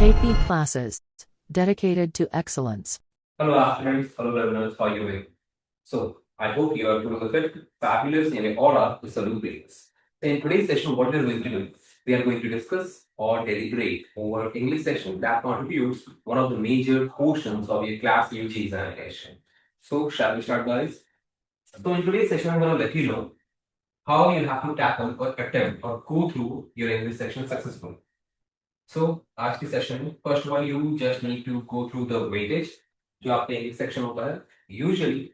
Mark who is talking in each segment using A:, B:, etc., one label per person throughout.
A: KP classes dedicated to excellence.
B: Hello, afternoon, fellow learners. How are you doing? So, I hope you are doing fit, fabulous, and all are the salubrious. In today's session, what we are going to do, we are going to discuss or deliberate over English section that contributes one of the major portions of your class UG examination. So, shall we start, guys? So, in today's session, I'm going to let you know how you have to tackle or attempt or go through your English section successfully. So, आज की session में first of all you just need to go through the weightage जो आपका English section होता है usually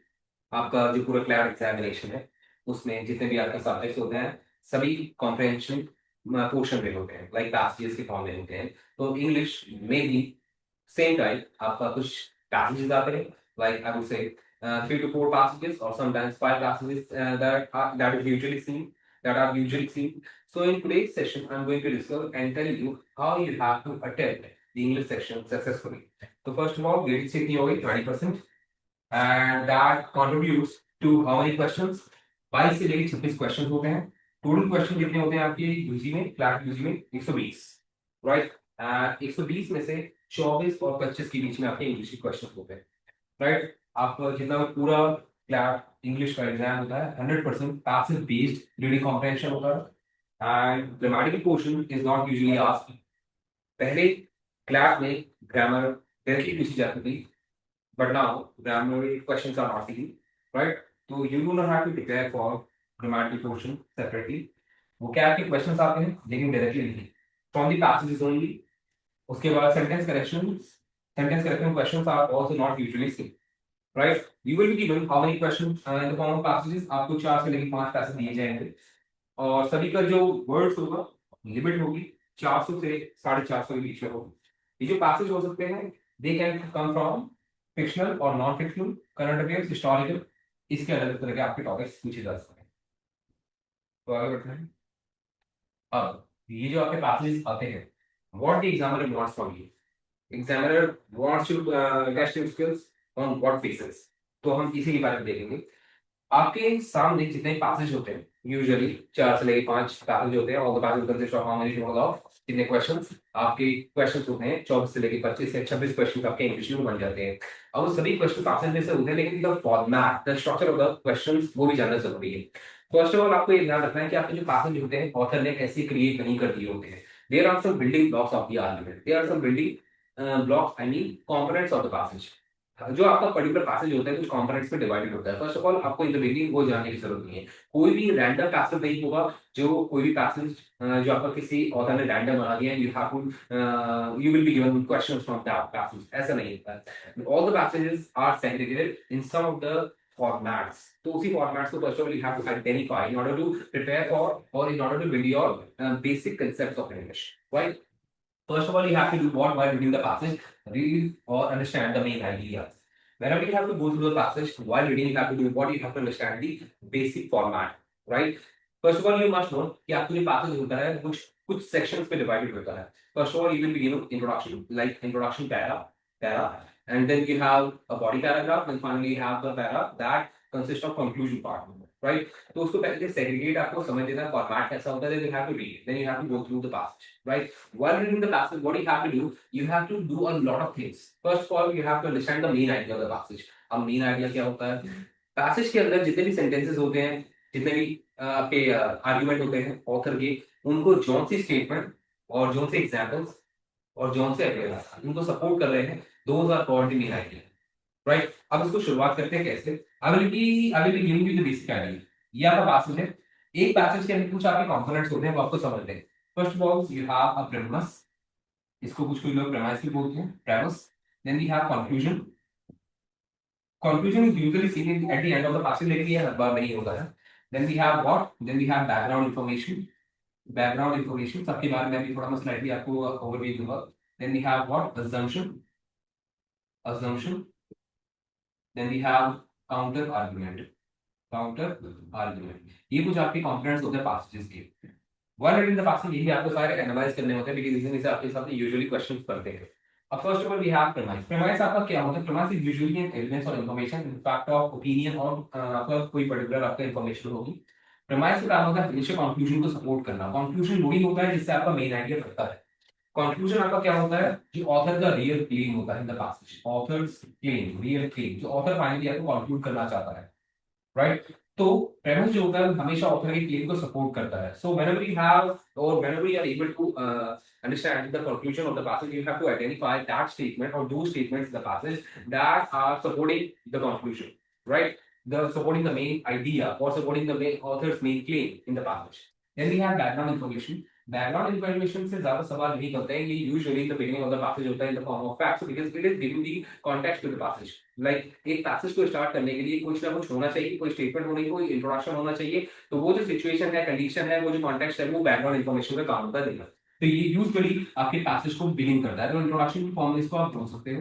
B: आपका जो पूरा क्लैट एग्जामिनेशन है उसमें जितने भी आपके सब्जेक्ट्स होते हैं सभी कॉम्प्रहेंशन पोर्शन में होते हैं लाइक पैसेजेस के फॉर्म में होते हैं तो इंग्लिश में भी सेम टाइप आपका कुछ पैसेजेस आते हैं like I would say 3 to 4 passages or sometimes 5 passages that is usually seen that are usually seen. So in today's session, I'm going to discuss and tell you how you have to attempt the English section successfully. So first of all, grade कितनी होगी 20%, and that contributes to how many questions? 22 से लेकर 26 question होते हैं. Total question कितने होते हैं आपके यूजी में फ्लैट यूजी में 120, राइट. 120 में से 24 और 25 के बीच में आपके इंग्लिश के क्वेश्चन होते हैं, राइट. आप जितना पूरा क्लैट इंग्लिश का एग्जाम होता है 100% पैसिव बेस्ड रीडिंग कॉम्प्रहेंशन होता है and grammatical portion is not usually asked. पहले क्लैट में ग्रामर डायरेक्टली पूछी जाती थी but now grammar questions are not easy, right. तो you do not have to prepare for grammatical portion separately. वो क्या के क्वेश्चंस आते हैं लेकिन डायरेक्टली नहीं, फ्रॉम द पैसेजेस ओनली. उसके बाद sentence correction questions are also not usually same, right. You will be given how many questions in the form of passages. आपको 4 से लेकर 5 पैसेज दिए जाएंगे और सभी का जो वर्ड्स होगा लिमिट होगी 400 से 450 के बीच में होगी. ये जो पैसेज हो सकते हैं they can come from fictional और non fictional, current affairs, historical. इसके अलग तरह के आपके टॉपिक्स पूछे जा सकते हैं. तो आगे बढ़ते हैं. अब ये जो आपके पैसेज आते हैं what the examiner wants from you. Examiner wants to test your skills on what basis. तो हम इसी के बारे में देखेंगे. आपके सामने जितने पैसेज होते हैं यूजुअली 4 से लेकर 5 पैसेज होते हैं. All the passage consist of how many total of कितने क्वेश्चंस. आपके क्वेश्चंस होते हैं 24 से लेकर 25 से 26 क्वेश्चन आपके इंग्लिश में बन जाते हैं. अब वो सभी क्वेश्चन पैसेज में से होते हैं लेकिन the format the structure of the questions वो भी जानना जरूरी है. फर्स्ट ऑफ ऑल आपको ये ध्यान रखना है कि आपके जो पैसेज होते हैं ऑथर ने ऐसे क्रिएट नहीं कर दिए होते हैं. There are some building blocks of the argument. There are some building blocks I mean components of the passage. जो आपका पर्टिकुलर पैसेज होता है कुछ कंपोनेंट्स में डिवाइडेड होता है. फर्स्ट ऑफ ऑल आपको इन द बिगिनिंग वो जानने की जरूरत नहीं है. कोई भी रैंडम पैसेज नहीं होगा जो कोई भी पैसेज जो आपका किसी ऑथर ने रैंडम बना दिया you have to you will be given questions from that passage. ऐसा नहीं होता है. All the passages are segregated in some of the formats. तो उसी फॉर्मेट्स को first of all you have to identify in order to prepare for और in order to build your basic concepts of English, right. First of all, you have to do what while reading the passage, read or understand the main ideas. Whenever you have to go through the passage, while reading, you have to do what you have to understand the basic format, right? First of all, you must know कि आपको जो passage होता है कुछ sections पे divided होता है. First of all, you will be given introduction, like introduction para, and then you have a body paragraph, and finally you have the para that consists of conclusion part. Right. तो उसको पहले segregate आपको समझ लेना है format कैसा होता है. Then you have to read, then you have to go through the passage, right. While reading the passage what you have to do, you have to do a lot of things. First of all you have to understand the main idea of the passage. अब main idea क्या होता है passage के अंदर जितने भी sentences होते हैं जितने भी आपके आर्गुमेंट होते हैं ऑथर के, उनको जौन सी स्टेटमेंट और जौन से एग्जांपल्स और जौन से एविडेंस उनको सपोर्ट कर रहे हैं, those are called the main idea, right. अब इसको शुरुआत करते हैं कैसे. I will be giving you the basic idea. ये आपका पैसेज है. एक पैसेज के अंदर कुछ आपके कंपोनेंट्स होते हैं वो आपको समझ लें. First of all you have a premise. इसको कुछ लोग प्रेमाइस भी बोलते हैं, premise. Then we have conclusion. Conclusion is usually seen at the end of the passage, लेकिन ये हर बार नहीं होता है. Then we have what, then we have background information. Background information सबके बारे में भी थोड़ा मैं स्लाइडली आपको ओवरव्यू दूंगा. Then we have what, assumption. Then we have counter argument. ये कुछ आपके कंपोनेंट्स होते हैं पैसेजेस के. व्हाइल रीडिंग द पैसेज यही आपको सारे एनालाइज करने होते हैं बिकॉज़ इसमें से आपके साथ यूजुअली क्वेश्चंस पढ़ते हैं. अब first of all we have premise. Premise आपका क्या होता है. Premise is usually an elements और information in fact of opinion और आपका कोई पर्टिकुलर आपका इंफॉर्मेशन होगी. प्रेमाइस का काम होता है इनिशियल कंक्लूजन को सपोर्ट करना. कंक्लूजन वही होता है जिससे आपका मेन आइडिया बनता है. कंक्लूजन आपका क्या होता है, जो ऑथर का रियल क्लेम होता है in the passage, authors claim, real claim, जो ऑथर फाइनली आपको कंक्लूड करना चाहता है, राइट। तो प्रेमिस जो होता है वो हमेशा ऑथर के क्लेम को सपोर्ट करता है। सो व्हेनेवर यू हैव और whenever you are able to understand the conclusion of the passage, you have to identify that statement or those statements in the passage that are supporting the conclusion, right? The supporting the main idea or supporting the main author's main claim in the passage. Then we have background information. Background information से ज्यादा सवाल नहीं करते हैं, ये usually in the beginning of the passage होता है in the form of facts, because it is giving the context to the passage. Like एक पैसेज को स्टार्ट करने के लिए कुछ ना कुछ होना चाहिए, कोई स्टेटमेंट होनी, कोई इंट्रोडक्शन होना चाहिए। तो वो जो सिचुएशन है, कंडीशन है, वो जो कॉन्टेक्स्ट है, वो बैकग्राउंड इन्फॉर्मेशन का काम होता है देना। तो ये यूजुअली आपके पैसेज को बिगिन करता है, तो इंट्रोडक्शन की फॉर्म में इसको आप बोल सकते हो।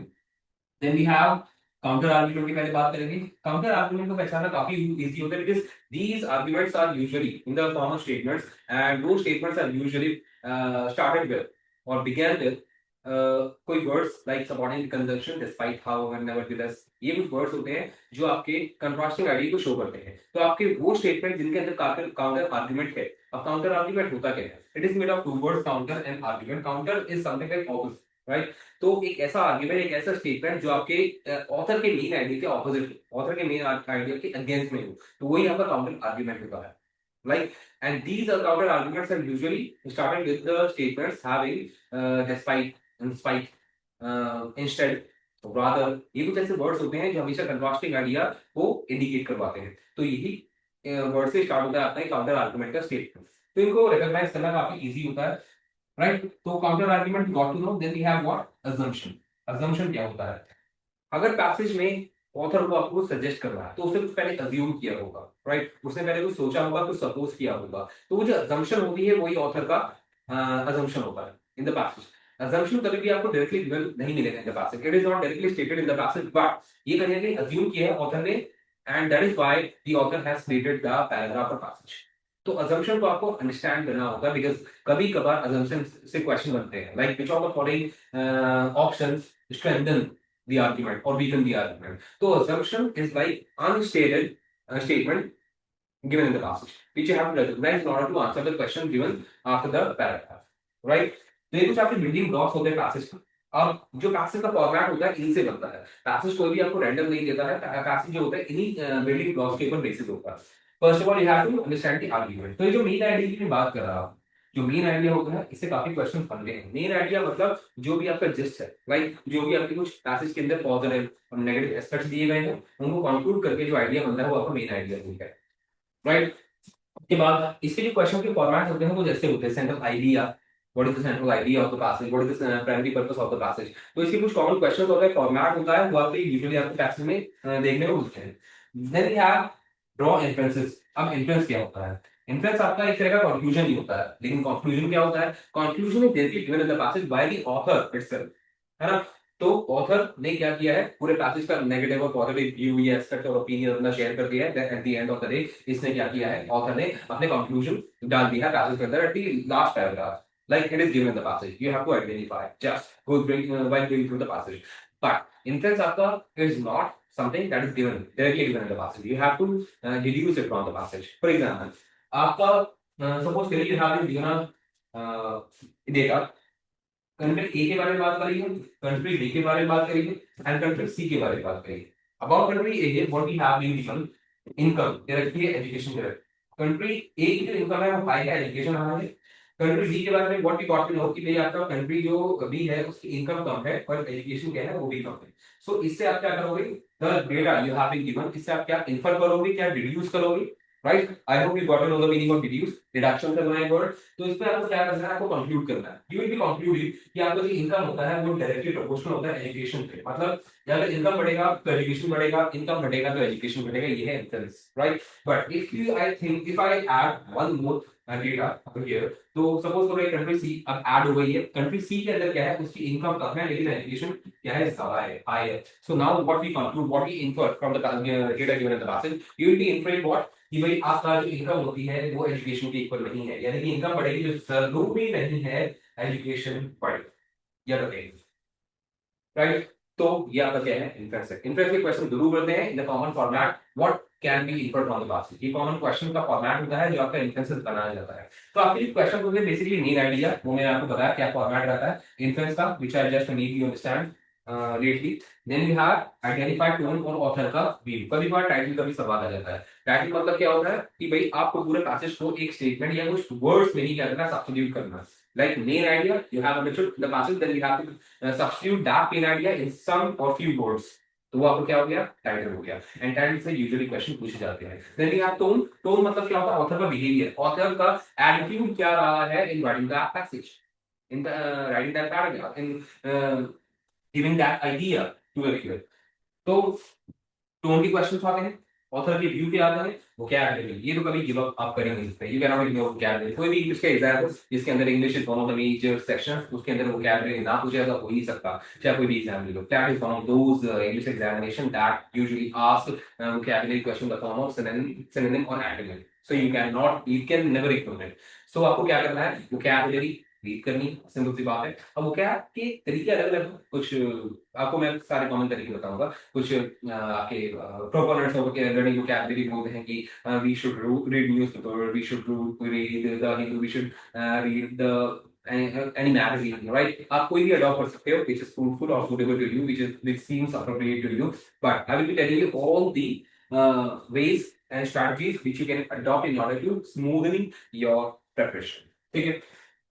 B: Then we have counter argument की पहले बात करेंगे। काउंटर आर्गुमेंट को पहचानना काफी इजी होता है, because these arguments are usually in the form of statements, and those statements are usually started with or began with कोई words like supporting the conjunction despite, however, nevertheless, ये कुछ words होते हैं जो आपके contrasting idea को show करते हैं। तो आपके वो statement जिनके अंदर counter argument है। अब counter argument होता क्या है? It is made of two words, counter and argument. Counter is something like opposite, right? तो एक ऐसा आर्ग्यूमेंट, एक ऐसा स्टेटमेंट जो आपके ऑथर के मेन आइडिया के ऑपोजिट, ऑथर के मेन आइडिया के अगेंस्ट में हो, तो वही आपका काउंटर आर्ग्यूमेंट होता है। Like, and these are counter arguments are usually started with the statements having despite, in spite, instead, rather, ये कुछ ऐसे वर्ड्स होते हैं जो हमेशा कंट्रास्टिंग आइडिया को इंडिकेट करवाते हैं। तो यही वर्ड से स्टार्ट होता है आपका काउंटर आर्ग्यूमेंट का स्टेटमेंट। तो इनको रिकॉग्नाइज करना काफी इजी होता है, राइट। तो counter argument got to know, then we have what, assumption. Assumption क्या होता है? अगर पैसेज में ऑथर को आपको सजेस्ट कर रहा है, तो उसने कुछ पहले अज्यूम किया होगा, राइट। उसने पहले कुछ सोचा होगा, कुछ सपोज किया होगा, तो वो जो अजम्पशन होती है वही ऑथर का अजम्पशन होता है इन द पैसेज। अजम्पशन कभी भी आपको डायरेक्टली गिवन नहीं मिलेगा इन the passage, it is not directly stated in the passage, but ये कहीं ना कहीं अज्यूम किया है ऑथर ने, and that is why the author has created the paragraph और पैसेज। तो अजम्पशन को आपको अंडरस्टैंड करना होगा, बिकॉज कभी कभार अजम्पशन से क्वेश्चन बनते हैं, like which of the following options strengthen the argument or weaken the argument. So assumption is like unstated statement given in the passage, which you have to recognize in order to answer the question given after the paragraph, right? तो ये कुछ आपके building blocks होते हैं passage का। अब जो passage का फॉर्मेट होता है इनसे बनता है। पैसेज कोई भी आपको रैंडम नहीं देता है, पैसेज जो होता है इन्हीं बिल्डिंग ब्लॉक्स के ऊपर बेसिस होता है। First of all you have to understand the argument. तो ये जो मेन आइडिया की मैं बात कर रहा हूँ, जो मेन आइडिया होता है, इससे काफी क्वेश्चन बनते हैं। मेन आइडिया मतलब जो भी आपका जिस्ट है, लाइक जो भी आपके कुछ पैसेज के अंदर पॉजिटिव और नेगेटिव एस्पेक्ट्स दिए गए हैं, उनको कंक्लूड करके जो आइडिया बनता है वो आपका मेन आइडिया है, राइट। उसके बाद इसके जो क्वेश्चन के फॉर्मेट होते हैं वो जैसे होते हैं, central idea, what is the central idea of the passage, what is the primary purpose of the passage. तो इसके कुछ कॉमन क्वेश्चंस होते हैं, फॉर्मेट होता है, वो आपको यूजुअली आपके पैसेज में देखने को मिलते हैं। Then we have draw inferences. अब इन्फ्रेंस क्या होता है? इन्फ्रेंस आपका एक तरह का कंक्लूजन ही होता है, लेकिन कंक्लूजन क्या होता है? Conclusion is directly given in the passage bye the author itself, है ना। तो ऑथर ने क्या किया है, पूरे पैसेज का नेगेटिव और पॉजिटिव व्यू या एस्पेक्ट और ओपिनियन अपना शेयर कर दिया है। Eight the end of the day इसने क्या किया है, ऑथर ने अपने कंक्लूजन डाल दिया है पैसेज के अंदर at the last paragraph, like it is given in the passage. You have to identify just go while going through the passage. But inference आपका is not something that is given directly given in the passage. You have to deduce it from the passage. For example, आपका suppose करिए you have been given a data, country A के बारे में बात करेंगे, country B के बारे में बात करेंगे, एंड कंट्री सी के बारे में बात करेंगे। About country A what we have been given, income दे रखी है, एजुकेशन दे रखी। कंट्री ए की जो इनकम है वो हाई है, एजुकेशन हाई है। कंट्री बी के बारे में what we got to know कि भाई आपका कंट्री जो बी है उसकी इनकम कम है और एजुकेशन क्या है वो भी कम है। सो इससे आप क्या करोगे, the data you have been given, इससे आप क्या इन्फर करोगे, क्या डिड्यूस करोगे, right. I hope you got to know the meaning of deduce, deduction करना है वर्ड। तो इस पे आपको क्या करना है, आपको कंक्लूड करना है। यू विल बी कंक्लूडिंग कि आपका जो इनकम होता है वो डायरेक्टली प्रोपोर्शनल होता है एजुकेशन पे। मतलब अगर इनकम बढ़ेगा तो एजुकेशन बढ़ेगा, इनकम घटेगा तो एजुकेशन बढ़ेगा, ये है inference, right. But if you I think if I add one more data here, तो सपोज करो कंट्री सी अब ऐड हो गई है। कंट्री सी के अंदर क्या है, उसकी इनकम कम है लेकिन एजुकेशन क्या है, ज्यादा है, हाई है। So now what we conclude, what we infer from the data given in the passage, you will be inferring what कि भाई आपका जो इनकम होती है वो एजुकेशन के इक्वल नहीं है, यानी कि इनकम बढ़ेगी जो जरूरी नहीं है एजुकेशन बढ़े या घटेगी, राइट। तो ये आपका क्या है, इन्फ्रेंस है। इन्फ्रेंस के क्वेश्चन जरूर करते हैं in the common format what can be inferred from the past. ये कॉमन क्वेश्चन का फॉर्मेट होता है जो आपका इन्फ्रेंस बनाया जाता है। तो आपके जो क्वेश्चन होते हैं बेसिकली नीड आइडिया, वो मैंने आपको बताया क्या फॉर्मेट रहता है इन्फ्रेंस का, which I just need you understand lately. Then we have identified tone और ऑथर का व्यू। कभी बार टाइटल का भी सवाल आ जाता है। टाइटल मतलब क्या होता है कि भाई आपको पूरे पैसेज को एक स्टेटमेंट या कुछ वर्ड्स में ही क्या करना है, सब्स्टिट्यूट करना है। Like main idea, you have understood the passage, then you have to substitute that main idea in some or few words. तो वो आपको क्या हो गया, टाइटल हो गया। एंड टाइटल से यूजुअली क्वेश्चन पूछे जाते हैं। Then we have tone. Tone मतलब क्या होता है, ऑथर का बिहेवियर, ऑथर का एटीट्यूड क्या रहा है in writing that passage, in writing that paragraph, in giving that idea to the reader. तो टोन के क्वेश्चन आते हैं, ऑथर के व्यू के आते हैं, वोकैबुलरी, ये तो कभी गिव अप आप कर ही नहीं सकते। You can not ignore vocabulary. कोई भी इंग्लिश का एग्जाम जिसके अंदर English is one of the major sections, उसके अंदर वोकैबुलरी ना पूछे ऐसा हो ही नहीं सकता, चाहे कोई भी एग्जाम ले लो। That is one of those English examination that usually ask vocabulary question the form of synonym और antonym. So you can never ignore it. So आपको क्या करना है, वोकैबुलरी रीड करनी, सिंपल सी बात है। अब वो क्या के तरीके अलग अलग, कुछ आपको मैं सारे कॉमन तरीके बताऊंगा। कुछ आपके प्रोपोनेंट्स ऑफ लर्निंग वोकैबुलरी बोलते हैं कि we should read newspaper, we should read the Hindu, we should read the any magazine, right? आप कोई भी adopt कर सकते हो which is fruitful or suitable to you, which seems appropriate to you. But I will be telling you all the ways and strategies which you can adopt in order to smoothening your preparation. ठीक है।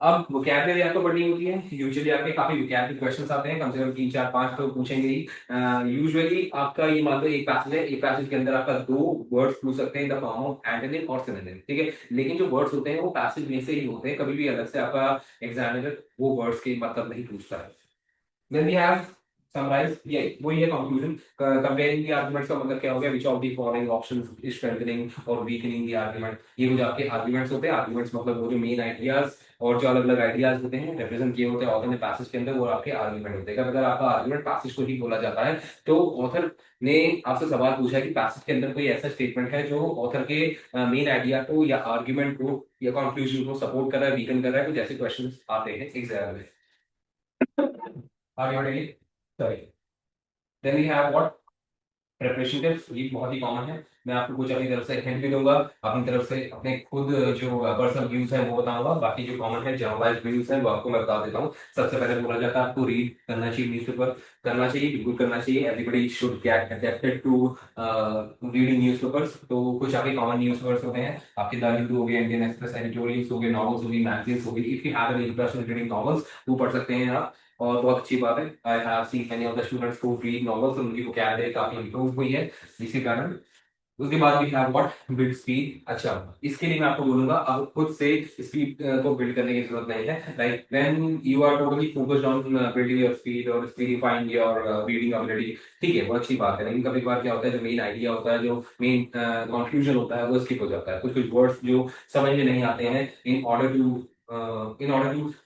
B: अब vocabulary आपको पढ़नी होती है। Usually आपके काफी vocabulary questions आते हैं, कम से कम 3 4 5 तो पूछेंगे ही। यूजुअली आपका ये मान लो एक पैसेज है, एक पैसेज के अंदर आपका 2 वर्ड्स पूछ सकते हैं इन द फॉर्म ऑफ एंटोनिम और सिनोनिम, ठीक है। लेकिन जो वर्ड्स होते हैं वो पैसेज में से ही होते हैं, कभी भी अलग से आपका एग्जामिनर वो वर्ड्स के मतलब नहीं पूछता है। Then we have summarize, ये वही है conclusion। Comparing the arguments का मतलब क्या हो गया, which of the following options is strengthening or weakening the argument। ये कुछ आपके arguments होते हैं। arguments मतलब वो जो main ideas और जो अलग अलग आइडियाज होते हैं रिप्रेजेंट किए होते हैं ऑथर ने पैसेज के अंदर, वो आपके आर्गुमेंट होते हैं। अगर आपका आर्गुमेंट पैसेज को ही बोला जाता है तो ऑथर ने आपसे सवाल पूछा कि पैसेज के अंदर कोई ऐसा स्टेटमेंट है जो ऑथर के मेन आइडिया को या आर्गुमेंट को या कंक्लूजन को सपोर्ट कर रहा है, वीकन कर रहा है, कुछ ऐसे क्वेश्चन आते हैं एग्जाम में। आगे बढ़ेंगे। Sorry. Then we have what, preparation tips. ये बहुत ही कॉमन है। मैं आपको कुछ अपनी तरफ से हिंट भी दूंगा, अपनी तरफ से अपने खुद जो पर्सनल व्यूज हैं वो बताऊंगा। बाकी जो कॉमन है जनरलाइज व्यूज हैं वो आपको मैं बता देता हूँ। सबसे पहले बोला जाता है आपको रीड करना चाहिए, न्यूज़पेपर करना चाहिए, बिल्कुल करना चाहिए। Everybody should get adapted to reading newspapers. तो कुछ आपके कॉमन न्यूज़पेपर्स होते हैं आपके, द हिंदू हो गए, इंडियन एक्सप्रेस, एडिटोरियल्स हो गए, नॉवेल्स हो गई, मैगजीन्स हो गई। If you have an interest in reading novels वो पढ़ सकते हैं आप, और बहुत अच्छी बात है। I have seen many of the students who read novels, उनकी वोकैबुलरी काफी इंप्रूव हुई है इसी कारण। उसके बाद भी हैव व्हाट, बिल्ड स्पीड। अच्छा, इसके लिए मैं आपको बोलूंगा अब खुद से स्पीड को बिल्ड करने की जरूरत नहीं है। Like when you are totally focused on building your speed और स्पीडिफाइंग योर रीडिंग एबिलिटी, ठीक है वो अच्छी बात है। लेकिन कभी कभार क्या होता है, जो मेन आइडिया होता है, जो मेन कंक्लूजन होता है वो स्किप हो जाता है। कुछ कुछ वर्ड्स जो समझ में नहीं आते हैं in order to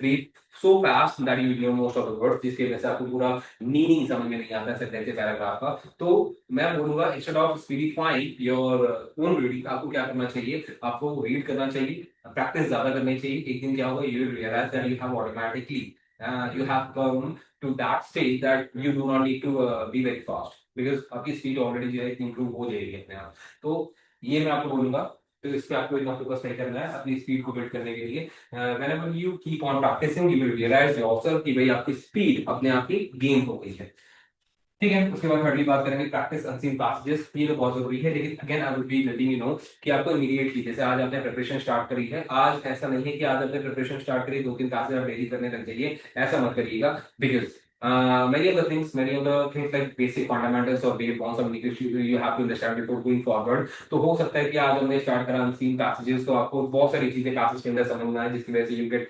B: read so fast that you ignore most of the words, जिसकी वजह से आपको पूरा मीनिंग समझ में नहीं आता है सेंटेंस के पैराग्राफ का। तो मैं बोलूंगा instead of specifying your own reading, आपको क्या करना चाहिए, आपको रीड करना चाहिए, प्रैक्टिस ज्यादा करनी चाहिए। एक दिन क्या होगा, you will realise that you have automatically you have come to that stage that you do not need to be very fast, because आपकी स्पीड ऑलरेडी जो है इंप्रूव हो जाएगी अपने आप। तो ये मैं आपको बोलूंगा। तो इस पे आपको इतना फोकस नहीं करना है अपनी स्पीड को बिल्ड करने के लिए। whenever you keep on practicing you will realize yourself कि भाई आपकी स्पीड अपने आप ही गेन हो गई है। ठीक है। उसके बाद थर्डली बात करेंगे प्रैक्टिस अनसीन पैसेजेस। ये तो बहुत जरूरी है, लेकिन again I will be letting you know कि आपको इमीडिएटली, जैसे आज आपने प्रिपरेशन स्टार्ट करी है, आज ऐसा नहीं है कि आज आपने प्रिपरेशन स्टार्ट करी 2 3 पैसेज आप डेली करने लग जाइए, ऐसा मत करिएगा। Because many of the things like basic fundamentals or basic bonds of English you have to understand before going forward। तो हो सकता है कि आज हमने स्टार्ट करा अनसीन पैसेजेस तो आपको बहुत सारी चीजें पैसेज के अंदर समझ में आए, जिसकी वजह से यू गेट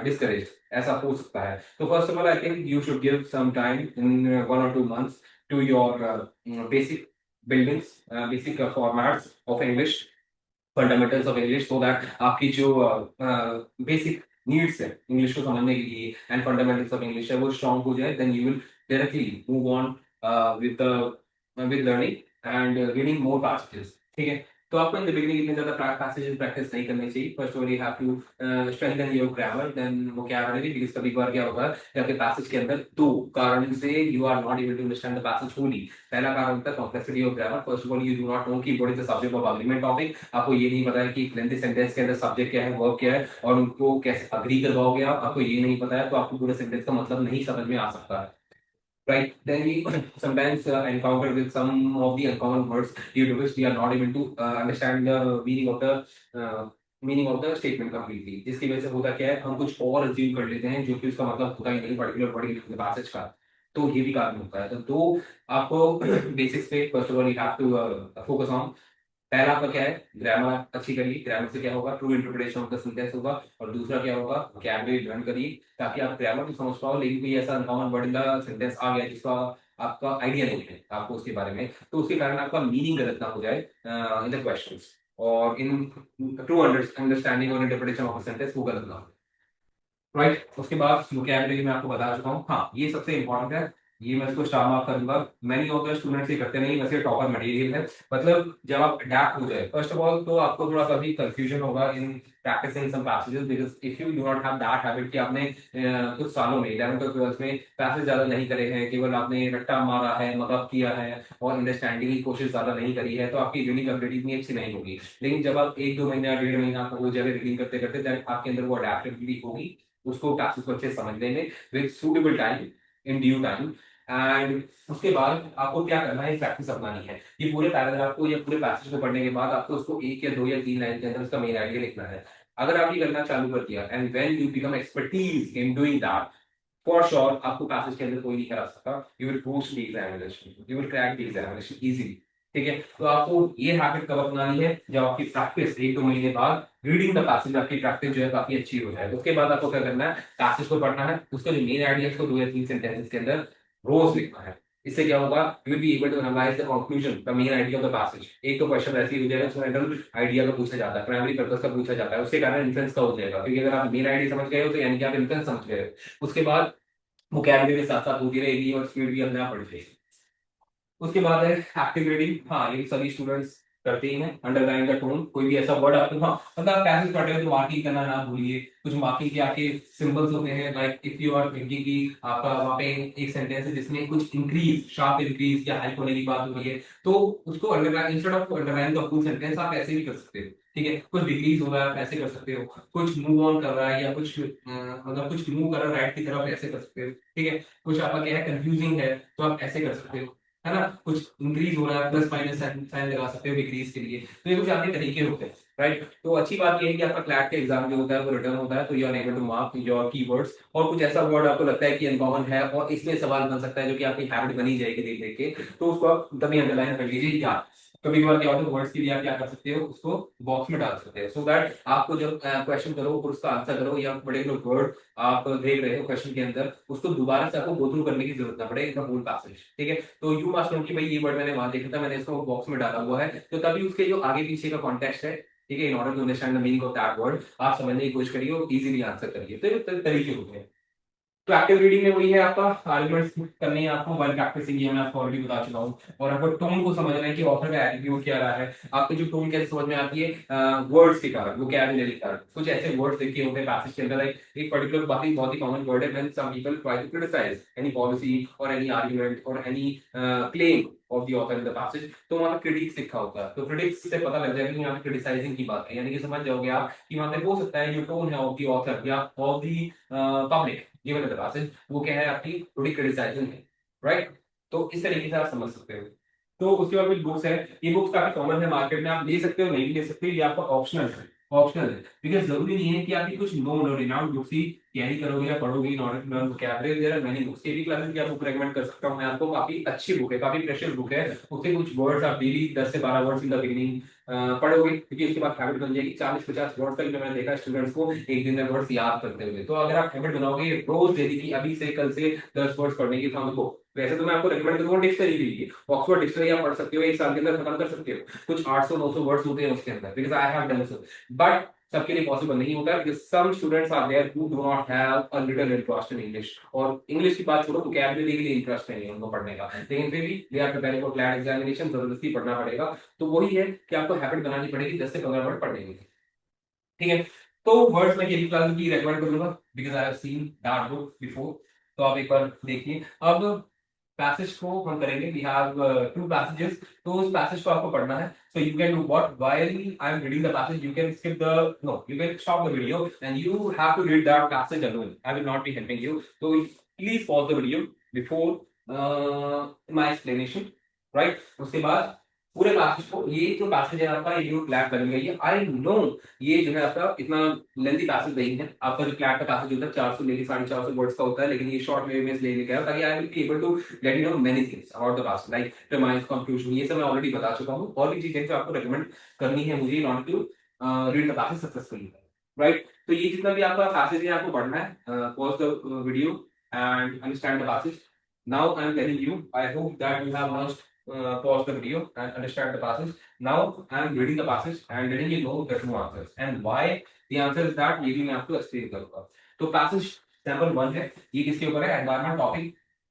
B: डिस्करेज्ड, ऐसा हो सकता है। तो first of all I think you should give some time in 1 or 2 months to your basic buildings, basic formats of English, fundamentals of English, so that आपकी जो बेसिक नीड्स है English को समझने के लिए एंड फंडामेंटल्स ऑफ इंग्लिश है वो strong हो जाए। Then you will directly move on with learning and reading more passages. ठीक है। तो आपको इन द बिगिनिंग इतने ज्यादा पैसेजेस प्रैक्टिस नहीं करनी चाहिए। First of all you have to strengthen your grammar, then vocabulary, because कभी कभार क्या होता है कि आपके पैसेज के अंदर दो कारण से you are not able to understand the passage fully. पहला कारण होता है complexity of grammar. First of all you do not know कि what is the subject of agreement topic. आपको ये नहीं पता है कि लेंथी सेंटेंस के अंदर सब्जेक्ट क्या है, वर्ब क्या है, और उनको कैसे अग्री करवाओगे आप, आपको ये नहीं पता है, तो आपको पूरे सेंटेंस का मतलब नहीं समझ में आ सकता है। Right, then we sometimes encounter with some of the uncommon words due to which we are not able to understand the meaning of the statement completely. जिसकी वजह से होता क्या है, हम कुछ और assume कर लेते हैं जो कि उसका मतलब होता ही नहीं particular word के passage का। तो ये भी कारण होता है। तो आपको बेसिक्स पे first of all you have to focus on. पहला आपका क्या है, ग्रामर अच्छी करिए। ग्रामर से क्या होगा, true interpretation of the sentence होगा। और दूसरा क्या होगा, वोकैबुलरी लर्न करिए ताकि आप ग्रामर तो समझ पाओ, लेकिन कोई ऐसा uncommon word in the sentence आ गया जिसका आपका आइडिया नहीं है आपको उसके बारे में, तो उसके कारण आपका मीनिंग गलत ना हो जाए इन द क्वेश्चंस, और इन ट्रू अंडरस्टैंडिंग और इंटरप्रिटेशन ऑफ सेंटेंस वो गलत ना हो। राइट, उसके बाद वोकैबुलरी में आपको बता चुका हूँ। हाँ, ये सबसे इंपॉर्टेंट है, ये मैं इसको स्टार मार्क करूंगा। मैनी ऑफ द स्टूडेंट्स ये करते नहीं, वैसे टॉपर मटेरियल है। मतलब जब आप अडैप्ट हो जाए, फर्स्ट ऑफ ऑल तो आपको थोड़ा सा भी कंफ्यूजन होगा in practicing some passages, because if you do not have that habit कि आपने कुछ सालों में 11th और 12th में पैसेज ज्यादा नहीं करे हैं, केवल आपने रट्टा मारा है, मतलब किया है और अंडरस्टैंडिंग की कोशिश ज्यादा नहीं करी है, तो आपकी रीडिंग एबिलिटी इतनी अच्छी नहीं होगी। लेकिन जब आप 1-2 महीना 1.5 महीना आपको वो जगह रीडिंग करते करते, देन आपके अंदर वो अडेप्टेबिलिटी होगी उसको पैसेज को अच्छे से समझने में, with suitable time, in due time. And उसके बाद आपको क्या करना है, प्रैक्टिस अपनानी है। ये पूरे पैराग्राफ को या पूरे पैसेज को पढ़ने के बाद आपको उसको 1 या 2 या 3 लाइन के अंदर उसका मेन आइडिया लिखना है। अगर आप ये करना चालू कर दिया, and when you become expertise in doing that, for sure आपको पैसेज के अंदर कोई नहीं हरा सकता। You will cruise the examination, you will crack the examination easily. ठीक है, तो आपको ये हैबिट कब अपनानी है, जब आपकी प्रैक्टिस 1-2 महीने बाद रीडिंग द पैसेज, आपकी प्रैक्टिस जो है काफी अच्छी हो जाए। उसके बाद आपको क्या करना है, पैसेज को पढ़ना है, उसका जो मेन आइडिया है उसको 2 या 3 सेंटेंसेस के अंदर रोज लिखना है। इससे क्या होगा, you will be able to analyse the conclusion, the main idea of the passage. एक तो क्वेश्चन ऐसे ही हो जाएगा उसमें जनरल आइडिया का पूछा जाता है, प्राइमरी पर्पस का पूछा जाता है, उसके कारण इन्फ्लुएंस का हो जाएगा, क्योंकि अगर आप मेन आइडिया समझ गए हो तो यानी कि आप इन्फ्लुएंस समझ गए हो। उसके बाद वोकैबुलरी के साथ साथ होती रहेगी और स्पीड भी अपने आप बढ़ जाएगी। उसके बाद है एक्टिव रीडिंग। हाँ, ये सभी स्टूडेंट्स करते ही हैं। अंडरलाइन द टोन, कोई भी ऐसा वर्ड आपको, हाँ मतलब आप पैसेज पढ़ रहे हो तो मार्किंग करना ना भूलिए। कुछ मार्किंग के आपके सिंबल्स होते हैं, like if you are thinking कि आपका वहाँ पे एक सेंटेंस है जिसमें कुछ इंक्रीज, शार्प इंक्रीज या हाइप होने की बात हो रही है, तो उसको underline, instead of underline the full sentence आप ऐसे भी कर सकते हो। ठीक है, कुछ डिक्रीज हो रहा है आप ऐसे कर सकते हो, कुछ मूव ऑन कर रहा है या कुछ मतलब कुछ मूव कर रहा है राइट की तरफ, ऐसे कर सकते हो। ठीक है, कुछ आपका क्या है, कंफ्यूजिंग है तो आप ऐसे कर सकते हो, है ना। कुछ इंक्रीज हो रहा है, प्लस माइनस साइन लगा सकते हो डिक्रीज के लिए। तो ये कुछ आपके तरीके होते हैं। राइट, तो अच्छी बात ये है कि आपका क्लैट का एग्जाम जो होता है वो रिटर्न होता है, तो you are able to mark your keywords. और कुछ ऐसा वर्ड आपको लगता है कि अनकॉमन है और इसमें सवाल बन सकता है, जो कि आपकी हैबिट बनी जाएगी देख देख के, तो उसको आप तभी अंडरलाइन कर लीजिए। या कभी कभार क्या होता है, वर्ड्स के लिए आप क्या कर सकते हो, उसको बॉक्स में डाल सकते हो, सो दैट आपको जब क्वेश्चन करो और उसका आंसर करो, या पर्टिकुलर वर्ड आप देख रहे हो क्वेश्चन के अंदर, उसको दोबारा से आपको गो थ्रू करने की जरूरत ना पड़े इन द होल पैसेज। ठीक है, तो यू मस्ट नो कि भाई ये वर्ड मैंने वहां देखा था, मैंने इसको बॉक्स में डाला हुआ है, तो तभी उसके जो आगे पीछे का कॉन्टेक्स्ट है, ठीक है, in order to understand the meaning of that word, आप समझने की कोशिश करिए और इजीली आंसर करिए। तो ये तरीके होते हैं। तो एक्टिव रीडिंग में वही है, आपका आर्गुमेंट्स करनी है आपको व्हाइल प्रैक्टिसिंग, ये मैं आपको ऑलरेडी बता चुका हूँ। और आपको टोन को समझना है कि ऑथर का एटीट्यूड क्या रहा है, आपकी जो टोन कैसे समझ में आती है वर्ड्स के कारण, वोकैबुलरी के कारण। कुछ ऐसे वर्ड्स लिखे होते हैं पैसेज के अंदर, लाइक एक पर्टिकुलर बहुत ही कॉमन वर्ड है, when some people try to criticise any policy और एनी आर्गुमेंट और any claim of the author in the passage, तो वहां पे क्रिटिक्स लिखा होता है। तो क्रिटिक्स से पता लग जाएगा कि यहाँ पे क्रिटिसाइजिंग की बात है, यानी कि समझ जाओगे आप कि वहां पे हो सकता है जो टोन है ऑफ द ऑथर या of the public given in the passage, वो क्या है, आपकी थोड़ी क्रिटिसाइजिंग है। राइट, तो इस तरीके से आप समझ सकते हो। तो उसके बाद कुछ बुक्स है, ये बुक्स काफी कॉमन है मार्केट में, आप ले सकते हो नहीं भी ले सकते, ये आपका ऑप्शनल है। ऑप्शनल है बिकॉज जरूरी नहीं है कि आप ये कुछ नोन और रिनाउंड बुक्स ही कैरी करोगे या पढ़ोगे in order to learn vocabulary. There are many books, KV classes की आप बुक रेकमेंड कर सकता हूं मैं आपको, काफी अच्छी बुक है, काफी प्रेशियस बुक है। उससे कुछ वर्ड्स आप डेली 10 से 12 वर्ड्स इन द बिगिनिंग पढ़ोगे, क्योंकि उसके बाद हैबिट बन जाएगी। 40-50 वर्ड तक मैंने देखा स्टूडेंट्स को एक दिन में वर्ड्स याद करते हुए। तो अगर आप हैबिट बनाओगे रोज डेली की, अभी से कल से 10 वर्ड्स पढ़ने की फ्रॉम द बुक, वैसे तो मैं आपको रिकमेंड करूंगा डिक्शनरी लीजिए, ऑक्सफोर्ड डिक्शनरी आप पढ़ सकते हो, एक साल के अंदर खत्म कर सकते हो। कुछ 800-900 वर्ड्स होते हैं उसके अंदर, because I have done so. But सबके लिए पॉसिबल नहीं होता है, because some students are there who do not have a little interest in English, और इंग्लिश की बात छोड़ो, vocabulary के लिए इंटरेस्ट नहीं है उनको पढ़ने का, लेकिन फिर भी they are preparing for CLAT examination, जबरदस्ती पढ़ना पड़ेगा। तो वही है कि आपको हैबिट बनानी पड़ेगी 10 से 15 मिनट पढ़ने की, ठीक है। तो वर्ड्स में केबी क्लास की रेकमेंड करूंगा, because I have seen that book before. तो आप एक बार देखिए। अब पैसेज को हम करेंगे, वी हैव 2 पैसेजेस, तो उस पैसेज को आपको पढ़ना है। So you can do what, while I am reading the passage you can skip the, no, you can stop the video and you have to read that passage alone, I will not be helping you. तो please pause the video before my explanation, right. उसके बाद पूरे passage को, ये जो passage है आपका, ये जो क्लैट बन गई है, आई नो ये जो है आपका इतना लेंथी पैसेज नहीं है। आपका जो क्लैट का पैसेज होता है 400 लेके 450 वर्ड्स का होता है, लेकिन ये शॉर्ट वे में ले लेके आया ताकि I will be able to let you know many things about the passage, like premise, conclusion, ये सब मैं ऑलरेडी बता चुका हूँ। और भी चीजें जो आपको रिकमेंड करनी है मुझे in order to read the passage successfully, right. तो ये जितना भी आपका पैसेज है आपको पढ़ना है, pause the video and understand the passage. Now I am telling you, I hope that you have not pause the video and understand the passage. Now I am reading the passage and letting you know the true answers and why the answer is that, ये भी मैं आपको explain करूँगा। तो passage sample 1 है, ये किसके ऊपर है? Environment topic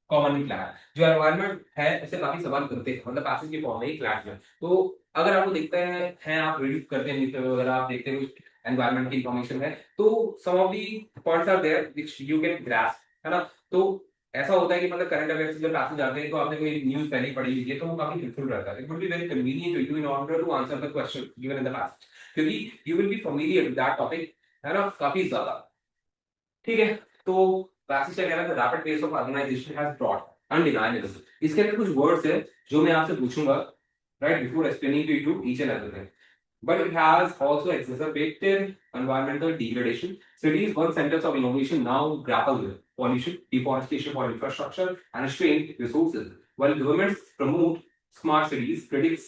B: commonly clad। जो environment है इससे काफी सवाल करते हैं, मतलब passage के फॉर्म में ही clad में। तो अगर आपको देखते हैं आप रीड करते हैं न्यूज़पेपर वगैरह, आप देखते हैं कुछ environment की information है, तो some of the points are there which you can grasp, है ना। तो ऐसा होता है कि मतलब करंट अफेयर्स जब पैसेज आते हैं तो आपने कोई न्यूज़ पहले ही पढ़ी हुई है तो वो काफी हेल्पफुल रहता है। It will be very convenient to you in order to answer the question given in the passage, क्योंकि you will be familiar with that topic, है ना, काफी ज्यादा, ठीक है। तो पैसेज क्या कह रहा है, rapid pace of organisation has brought undeniable. इसके अंदर कुछ वर्ड्स है जो मैं आपसे पूछूंगा, right, before explaining to you each and everything. But it has also exacerbated environmental degradation. Cities, one centers of innovation, now grapple with pollution, deforestation for infrastructure, and strained resources. While governments promote smart cities, critics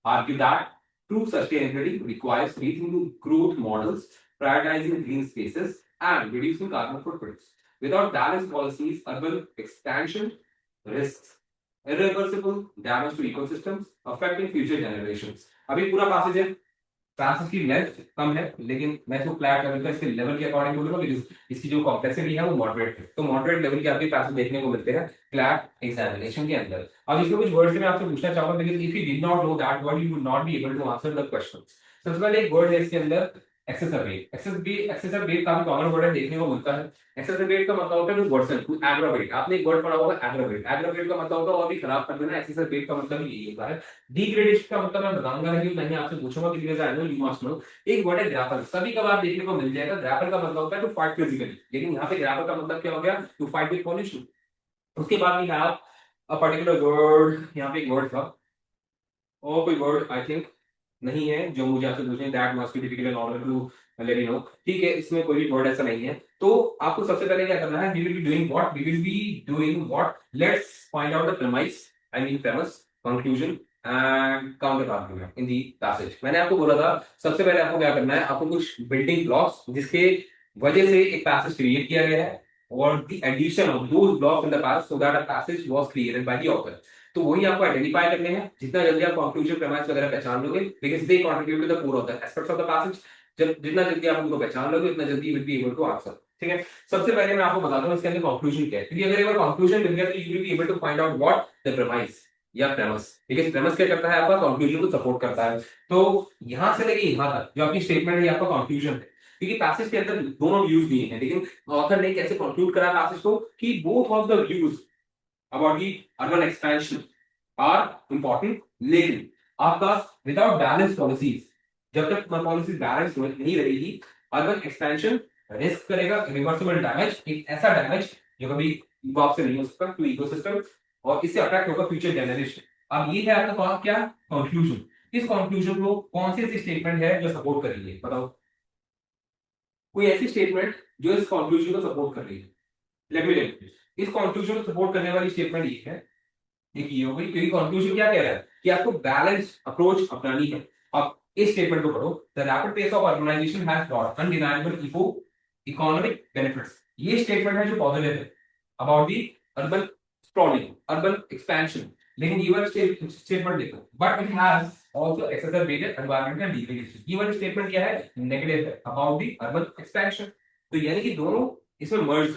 B: argue that true sustainability requires rethinking growth models, prioritizing green spaces, and reducing carbon footprints. Without balanced policies, urban expansion risks irreversible damage to ecosystems, affecting future generations. अभी पूरा passage है, passage की length कम है, लेकिन मैं इसको flat level का इसके लेवल के अकॉर्डिंग बोलूंगा, बिकॉज़ इसकी जो कॉम्प्लेक्सिटी है वो मॉडरेट है। तो मॉडरेट लेवल के आपके पैसेज देखने को मिलते हैं क्लैट एग्जामिनेशन के अंदर। अब इसमें कुछ वर्ड्स मैं आपसे पूछना चाहूंगा, because if you did not know that word you would not be able to answer the questions. सबसे पहले एक वर्ड है इसके अंदर, एक्सेसरबेट। एक्सेसरबेट काफी कॉमन वर्ड है, देखने को मिलता है। एक्सेसरबेट का मतलब होता है टू वर्सन, टू एग्रावेट। आपने एक वर्ड पढ़ा होगा एग्रावेट, एग्रावेट का मतलब होता है और भी खराब कर देना। एक्सेसरबेट का मतलब यही होता है। डिग्रेडेशन का मतलब मैं बताऊंगा नहीं, नहीं आपसे पूछूंगा because I know you must know. एक वर्ड है ग्रैपल, सभी कबार देखने को मिल जाएगा। ग्रैपल का मतलब होता है टू फाइट फिजिकली, लेकिन यहाँ पे ग्रैपल का मतलब क्या हो गया, टू फाइट विद पॉल्यूशन। उसके बाद we have a particular word, यहाँ पे एक वर्ड था और कोई वर्ड आई थिंक नहीं है जो मुझे आपसे पूछे, that must be difficult in order to let you know, ठीक है। इसमें कोई भी वर्ड ऐसा नहीं है। तो आपको सबसे पहले क्या करना है, we will be doing what, we will be doing what, let's find out the premise, I mean premise, conclusion and counter argument in the passage. मैंने आपको बोला था सबसे पहले आपको क्या करना है, आपको कुछ बिल्डिंग ब्लॉक्स जिसके वजह से एक पैसेज क्रिएट किया गया है और the addition of those blocks in the passage so that a passage was created by the author. तो वही आपको आइडेंटिफाई करने हैं। जितना जल्दी आप कंक्लूजन, प्रीमाइस वगैरह पहचान लोगे, because they contribute to the core of the aspects of the passage, जब जितना जल्दी आप उनको पहचान लोगे उतना जल्दी will be able to answer, ठीक है। सबसे पहले मैं आपको बताता हूं इसके अंदर कंक्लूजन क्या है, क्योंकि अगर एक बार कंक्लूजन मिल गया तो you will be able to find out what the premise या प्रेमिस, ठीक है। प्रेमिस क्या करता है, आपका कंक्लूजन को सपोर्ट करता है। तो यहां से लेके यहां तक जो आपकी स्टेटमेंट है आपका कंक्लूजन है, क्योंकि पैसेज के अंदर दोनों व्यूज दिए हैं, लेकिन ऑथर ने कैसे कंक्लूड करा पैसेज को कि both of the views about the urban expansion are important, लेकिन आपका विदाउट बैलेंस पॉलिसीज, जब तक पॉलिसी बैलेंस नहीं रहेगी, अर्बन एक्सपेंशन रिस्क करेगा रिवर्सिबल डैमेज, एक ऐसा डैमेज जो कभी वापस नहीं हो सकता टू इकोसिस्टम, और इससे अट्रैक्ट होगा फ्यूचर जनरेशन। अब ये है आपका क्या कंक्लूजन। इस कंक्लूजन को कौन सी ऐसी स्टेटमेंट है जो सपोर्ट कर रही है, बताओ कोई ऐसी स्टेटमेंट जो इस कंक्लूजन को सपोर्ट कर रही है। लेट मी इस कंक्लूजन को सपोर्ट करने वाली स्टेटमेंट ये है, एक ये हो गई, क्योंकि कंक्लूजन क्या कह रहा है कि आपको बैलेंस अप्रोच अपनानी है। अब इस स्टेटमेंट को पढ़ो, the rapid pace of urbanisation has brought undeniable economic benefits. ये स्टेटमेंट है जो पॉजिटिव है about the urban sprawling, urban expansion, लेकिन कीवर्ड स्टेटमेंट देखो, but it has also exacerbated environmental degradation। Keyword statement क्या है? नेगेटिव है अबाउट द अर्बन एक्सपेंशन। तो यानी कि दोनों इसमें मर्ज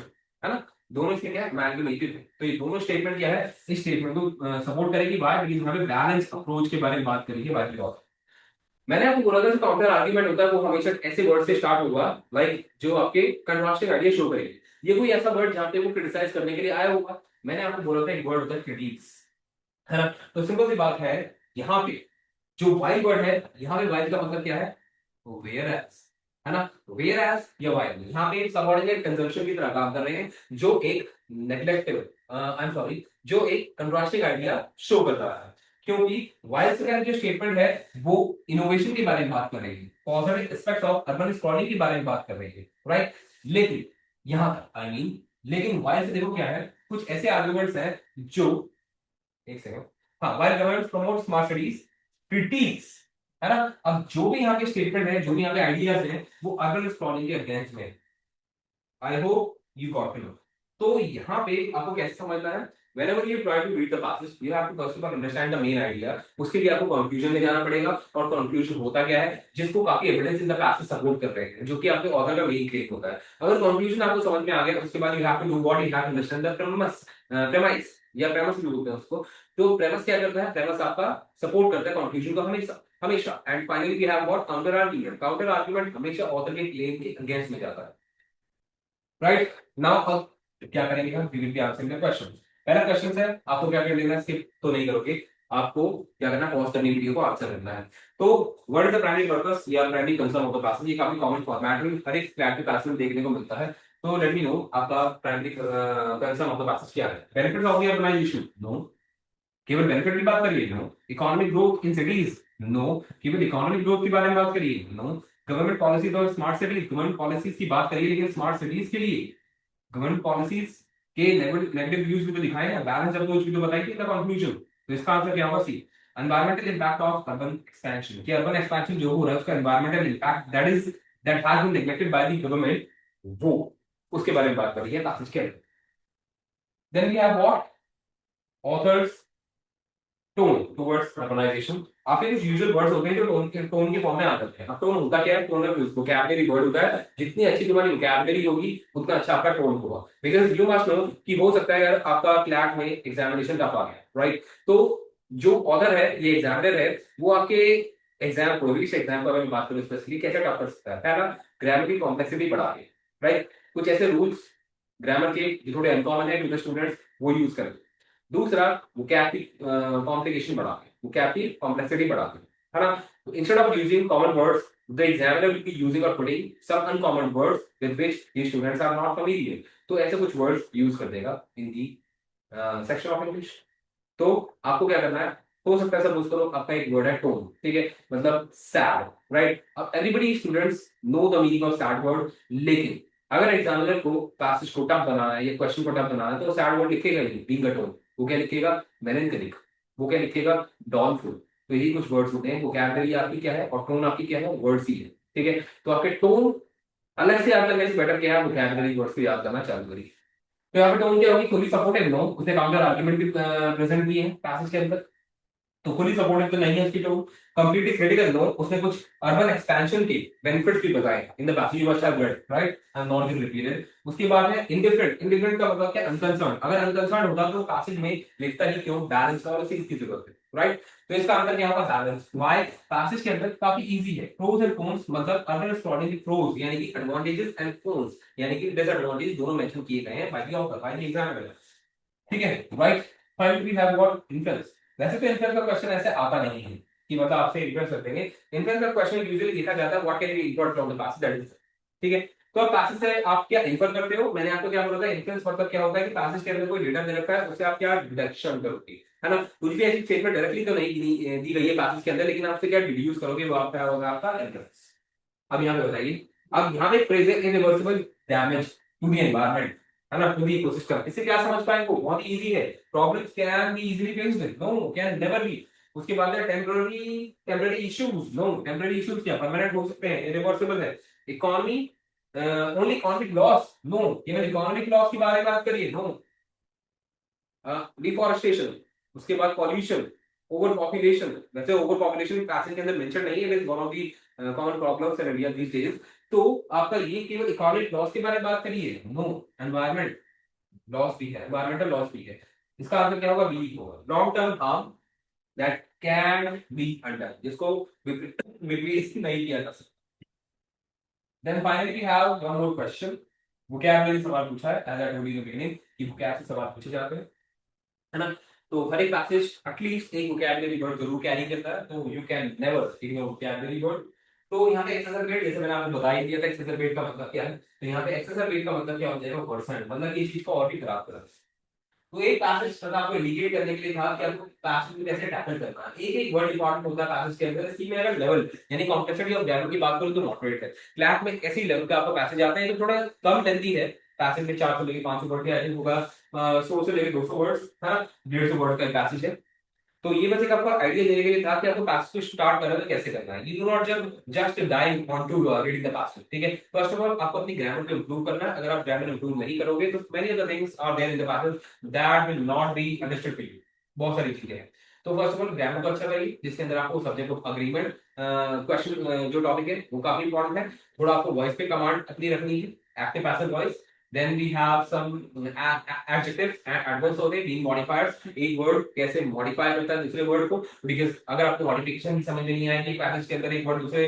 B: है ना, दोनों इसके क्या है, अमैलगमेटेड है। तो ये दोनों स्टेटमेंट क्या है, इस स्टेटमेंट को सपोर्ट करेगी। बाय बिकॉज़ यहाँ पे बैलेंस अप्रोच के बारे में बात करेंगे बाय द ऑथर। मैंने आपको बोला था जो काउंटर आर्गुमेंट होता है वो हमेशा ऐसे वर्ड से स्टार्ट होगा लाइक जो आपके कंट्रास्टिंग आइडिया शो करेंगे। ये कोई ऐसा वर्ड जहाँ पे वो क्रिटिसाइज करने के लिए आया होगा। मैंने आपको बोला था एक वर्ड होता है क्रिटिक्स, है ना। तो सिंपल सी बात है, यहाँ पे जो वाइल वर्ड है, यहाँ पे वाइल का मतलब क्या है? वेयर एज, है ना। वेयर एज या वाइल यहाँ पे एक सबऑर्डिनेट कंजंक्शन की तरह काम कर रहे हैं, जो एक नेग्लेक्टिव आई एम सॉरी, जो एक कंट्रास्टिंग आइडिया शो कर रहा है। क्योंकि वाइल से जो स्टेटमेंट है वो इनोवेशन के बारे में बात कर रही है, positive aspect of urban scrolling के बारे में बात कर रही है, राइट। लेकिन यहाँ तक आई मीन, लेकिन वाइल से देखो क्या है, कुछ ऐसे आर्गुमेंट्स हैं जो, एक सेकंड, हाँ, while government promotes smart cities, critiques, है ना। अब जो भी यहाँ के स्टेटमेंट है, जो भी यहाँ के आइडियाज हैं, वो अर्बन स्क्रॉलिंग के अगेंस्ट में। I hope you got to know. तो यहाँ पे आपको कैसे समझना है, whenever you try to read the passage you have to first of all understand the main idea। उसके लिए आपको कंक्लूजन में जाना पड़ेगा, और कंक्लूजन होता क्या है, जिसको काफी evidence in the passage support कर रहे हैं, जो कि आपके ऑथर का मेन क्लेम होता है। अगर कंक्लूजन आपको समझ में आ गया, उसके बाद you have to do what, you have to understand the premise या प्रेमस भी बोलते हैं उसको। तो प्रेमस क्या करता है, प्रेमस आपका सपोर्ट करता है कंक्लूजन को हमेशा हमेशा। And finally we have what, counter argument. Counter argument हमेशा ऑथर के क्लेम के अगेंस्ट में जाता है, राइट। नाउ अब क्या करेंगे हम, we will be answering the question. पहला क्वेश्चन है, आपको क्या कर लेना है, स्किप तो नहीं करोगे, आपको क्या करना है, पॉज करनी वीडियो को, आंसर करना है। तो what is the primary purpose या primary concern of the passage, ये काफी कॉमन फॉर्मेट में हर एक फ्लैट के पैसेज में देखने को मिलता है। तो लेट मी नो आपका primary concern of the passage क्या है। Benefits of the urbanization, no, केवल बेनिफिट की बात करिए, no. Economic growth in cities, no, केवल इकोनॉमिक ग्रोथ के बारे में बात करिए, नो। गवर्नमेंट पॉलिसीज और स्मार्ट सिटीज, गवर्नमेंट पॉलिसीज की बात करिए लेकिन स्मार्ट सिटीज के लिए गवर्नमेंट पॉलिसीज के नेगेटिव व्यूज भी तो दिखाए ना, बैलेंस अप्रोच भी तो बताइए द कंक्लूजन। तो इसका आंसर क्या होगा, C. Environmental impact of urban expansion, कि अर्बन एक्सपेंशन जो हो रहा है उसका environmental impact that has been neglected by the government, वो उसके बारे में बात करिए पैसेज के अंदर। Then we have what, author's tone towards urbanisation. आपके कुछ यूजुअल वर्ड्स होते हैं जो टोन के फॉर्म में आ जाते हैं। अब टोन होता क्या है, टोन का वोकैबुलरी वर्ड होता है। जितनी अच्छी तुम्हारी वोकैबुलरी होगी उतना अच्छा आपका टोन होगा। बिकॉज़ यू मस्ट नो कि हो सकता है अगर आपका क्लैट में एग्जामिनेशन टफ आ गया, राइट, तो जो ऑथर है, ये एग्जामिनर है, वो आपके एग्जाम को, इस एग्जाम को अगर मैं बात करूं स्पेशली, कैसे टफ कर सकता है। पहला, ग्रामर की कॉम्प्लेक्सिटी बढ़ा के, राइट, कुछ ऐसे रूल्स ग्रामर के जो थोड़े अनकॉमन है टू द स्टूडेंट्स, वो यूज करें। दूसरा, वोकैबुलरी कॉम्प्लिकेशन बढ़ा के, वोकैबुलरी कॉम्प्लेक्सिटी बढ़ा के, है ना। तो instead of using common words, the examiner will be using और putting some uncommon words with which the students are not familiar. तो ऐसे कुछ वर्ड्स यूज कर देगा in the section of English. तो आपको क्या करना है, हो सकता है सपोज करो आपका एक वर्ड है टोन, ठीक है, मतलब सैड, राइट। अब everybody students no the meaning of sad word, लेकिन अगर एग्जामिनर को पैसेज को टफ बनाना है या क्वेश्चन को टफ बनाना है, तो सैड वर्ड लिखेगा ही बीइंग अ टोन। वो क्या लिखेगा, मेलैंकोलिक, वो क्या लिखेगा, डॉलफुल। तो यही कुछ वर्ड्स होते हैं। वोकैबुलरी आपकी क्या है और टोन आपकी क्या है, वर्ड्स ही है, ठीक है। तो आपके टोन अलग से याद करने से बेटर क्या है, वोकैबुलरी वर्ड्स को याद करना चालू करिए। तो यहाँ पे टोन क्या होगी, खुली सपोर्टिव, नो, उसने काउंटर आर्गुमेंट भी प्रेजेंट किए हैं पैसेज के अंदर, तो खुली सपोर्टिव तो नहीं है उसकी टोन। कंप्लीटली क्रिटिकल, नो, उसने कुछ अर्बन एक्सपेंशन के बेनिफिट्स भी बताए in the passage, you must have read, right, I am not going to repeat it. उसके बाद है इंडिफरेंट। इंडिफरेंट का मतलब क्या, अनकंसर्न। अगर अनकंसर्न होता तो पैसेज में लिखता ही क्यों, बैलेंस और उसी की जरूरत है, राइट। तो इसका आंसर क्या होगा, बैलेंस। व्हाई, पैसेज के अंदर काफी इजी है। प्रोज एंड कॉन्स मतलब अर्बन स्क्रॉलिंग की प्रोज यानी कि एडवांटेजेस एंड कॉन्स यानी कि डिसएडवांटेजेस दोनों मेंशन किए गए हैं by the author, by the examiner, ठीक है, right. Finally we have what, influence. वैसे तो इन्फ्लुएंस का क्वेश्चन ऐसे आता नहीं है कि मतलब आपसे इन्फ्लुएंस कर देंगे। इन्फ्लुएंस का क्वेश्चन यूजुअली देखा जाता है what can be inferred from the past, that is, ठीक है। तो अब पैसेज से आप क्या इन्फर करते हो, मैंने आपको क्या बोला था, इन्फ्लुएंस मतलब क्या होता है कि पैसेज के अंदर कोई डेटा दे रखा है, उससे आप क्या डिडक्शन करोगे, है ना। कुछ भी ऐसी स्टेटमेंट डायरेक्टली तो नहीं दी गई है पैसेज के अंदर, लेकिन आपसे क्या डिड्यूस करोगे, वो आपका होगा आपका इन्फ्लुएंस। अब यहाँ पे बताइए, अब यहाँ पे फ्रेज है irreversible damage to the environment, है ना, टू द इकोसिस्टम। इससे क्या समझ पाएंगे, बहुत ही इजी है। Problems can be easily faced, no, can never be. उसके बाद है temporary issues, no, temporary issues क्या परमानेंट हो सकते हैं, इरिवर्सिबल है। Economy, only economic loss, no, केवल इकोनॉमिक लॉस के बारे में बात करिए, नो। डिफॉरेस्टेशन, उसके बाद पॉल्यूशन, ओवर पॉपुलेशन। वैसे ओवर पॉपुलेशन पैसेज के अंदर मेंशन नहीं है, one of the common problems in India these days. तो आपका ये केवल इकोनॉमिक लॉस के बारे में बात करिए, नो, एनवायरमेंट लॉस भी है, एनवायरमेंटल लॉस भी है। इसका आंसर क्या होगा? बी होगा, long term harm that can be under, जिसको रिप्लेस नहीं किया जा सकता। Then finally we have one more question. Vocabulary सवाल पूछा है, as I told you in the beginning कि वोकैब से सवाल पूछे जाते हैं, है ना। तो हर एक पैसेज एटलीस्ट एक वोकैबुलरी वर्ड जरूर कैरी करता है, तो you can never ignore vocabulary word. तो यहाँ पे एक्सेसरवेट, जैसे मैंने आपको बता ही दिया था एक्सेसरवेट का मतलब क्या है। तो यहाँ पे एक्सेसरवेट का मतलब क्या हो जाएगा? वर्सन, मतलब ये चीज को और भी खराब कर। तो एक पैसेज तक आपको इंडिकेट करने के लिए था कि आपको पैसेज में कैसे टैकल करना है। एक वर्ड इंपॉर्टेंट होता है पैसेज के अंदर। इसकी मैं अगर लेवल यानी कॉम्प्लेक्सिटी ऑफ ग्रामर की बात करूं तो मॉडरेट है। क्लास में ऐसी लेवल का आपको पैसेज आता है तो थोड़ा कम लेंथी है। पैसेज में 400 लेके 500 वर्ड के आई थिंक होगा, 100 से लेके 200 वर्ड्स, है ना, 150 वर्ड का पैसेज है। तो ये बस एक आपको आइडिया देने के लिए था कि आपको पैसेज को स्टार्ट करना है तो कैसे करना है। You do not just dive on to reading the passage, ठीक है। फर्स्ट ऑफ ऑल आपको अपनी ग्रामर को इंप्रूव करना है। अगर आप ग्रामर इंप्रूव नहीं करोगे तो many of the things are there in the passage that will not be understood by you. बहुत सारी चीजें हैं। तो फर्स्ट ऑफ ऑल ग्रामर को अच्छा करिए, जिसके अंदर आपको सब्जेक्ट ऑफ अग्रीमेंट क्वेश्चन जो टॉपिक है वो काफी इंपॉर्टेंट है। थोड़ा आपको वॉइस पे कमांड अपनी रखनी है, active passive voice. Then we have some adjectives and adverbs होते हैं, being modifiers। एक वर्ड कैसे मॉडिफाई करता है दूसरे वर्ड को, बिकॉज अगर आपको मॉडिफिकेशन ही समझ में नहीं आएगी पैसेज के अंदर एक वर्ड दूसरे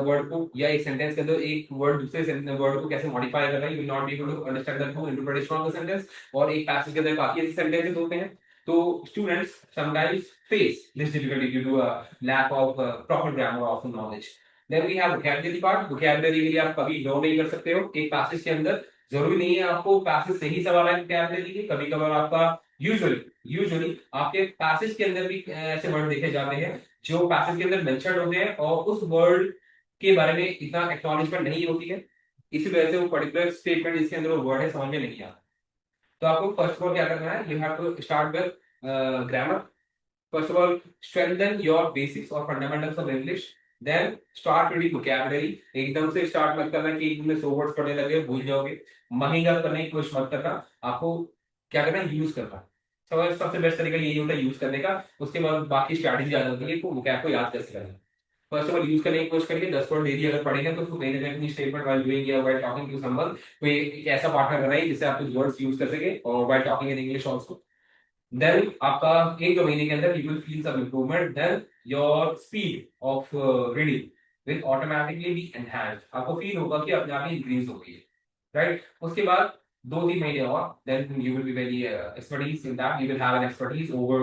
B: वर्ड को, या एक सेंटेंस के अंदर एक वर्ड दूसरे वर्ड को कैसे मॉडिफाई कर रहा है, you will not be able to understand the full interpretation of the sentence. और एक पैसेज के अंदर काफी ऐसे सेंटेंसेस होते हैं, तो students sometimes face this difficulty due to a lack of proper grammar of knowledge. Then we have vocabulary part. Vocabulary के लिए आप कभी लो नहीं कर सकते हो एक पैसेज के अंदर। जरूरी नहीं है आपको पैसेज से ही सवाल आए वोकैबुलरी के, कभी कभार आपका यूजुअली आपके पैसेज के अंदर भी ऐसे वर्ड देखे जाते हैं जो पैसेज के अंदर मेंशन होते हैं और उस वर्ड के बारे में इतना एक्नॉलेजमेंट नहीं होती है, इसी वजह से वो पर्टिकुलर स्टेटमेंट जिसके अंदर वो वर्ड है समझ में नहीं आता। तो आपको फर्स्ट ऑफ ऑल क्या करना है, you have to start with grammar. First of all, strengthen your basics or fundamentals of English. Then start reading vocabulary. एकदम से स्टार्ट मत करना कि तुमने 100 वर्ड्स पढ़ने लगे भूल जाओगे। महंगा करने की कोशिश मत करना। आपको क्या करना है? यूज करना। सबसे बेस्ट तरीका यही होता है यूज करने का। उसके बाद बाकी स्ट्रैटेजी आ जाती है कि vocab को याद कैसे करना है। फर्स्ट ऑफ ऑल यूज करने की कोशिश करिए। 10 वर्ड डेली अगर पढ़ेंगे तो उसको कहीं ना कहीं अपनी स्टेटमेंट व्हाइल डूइंग या व्हाइल टॉकिंग टू समवन कोई एक ऐसा पार्टनर बनाइए जिससे आप कुछ वर्ड्स यूज कर सके और while talking in English also. Then आपका एक दो महीने के अंदर you will feel some improvement. Then your speed of reading will automatically be enhanced. आपको फील होगा कि अपने आप ही इंक्रीज हो गई है, राइट। उसके बाद 2-3 महीने और then you will be very expertise in that, you will have an expertise over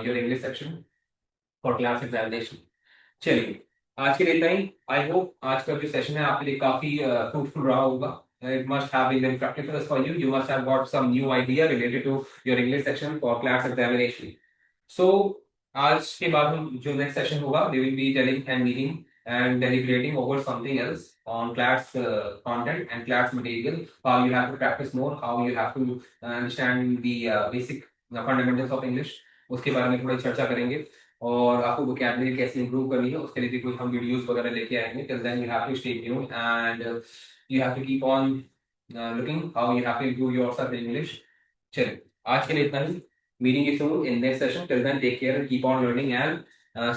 B: your English section for class examination. चलिए आज के लिए इतना ही। आई होप आज का जो सेशन है आपके लिए काफी फ्रूटफुल रहा होगा। It must have been very practical for you. You must have got some new idea related to your English section for class examination. So आज के बाद हम जो next session होगा, we will be telling and meeting and deliberating over something else on class content and class material. How you have to practice more, how you have to understand the basic fundamentals of English. उसके बारे में थोड़ी चर्चा करेंगे और आपको vocabulary कैसे improve करनी है उसके लिए भी कुछ हम वीडियोस वगैरह लेके आएंगे। Till then you have to stay tuned and you have to keep on looking how you have to improve yourself in English. चलिए आज के लिए इतना ही। Meeting you soon in next session. Till then, take care and keep on learning and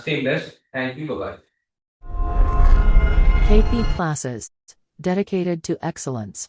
B: stay blessed. Thank you. Bye bye.
A: KP Classes. Dedicated to excellence.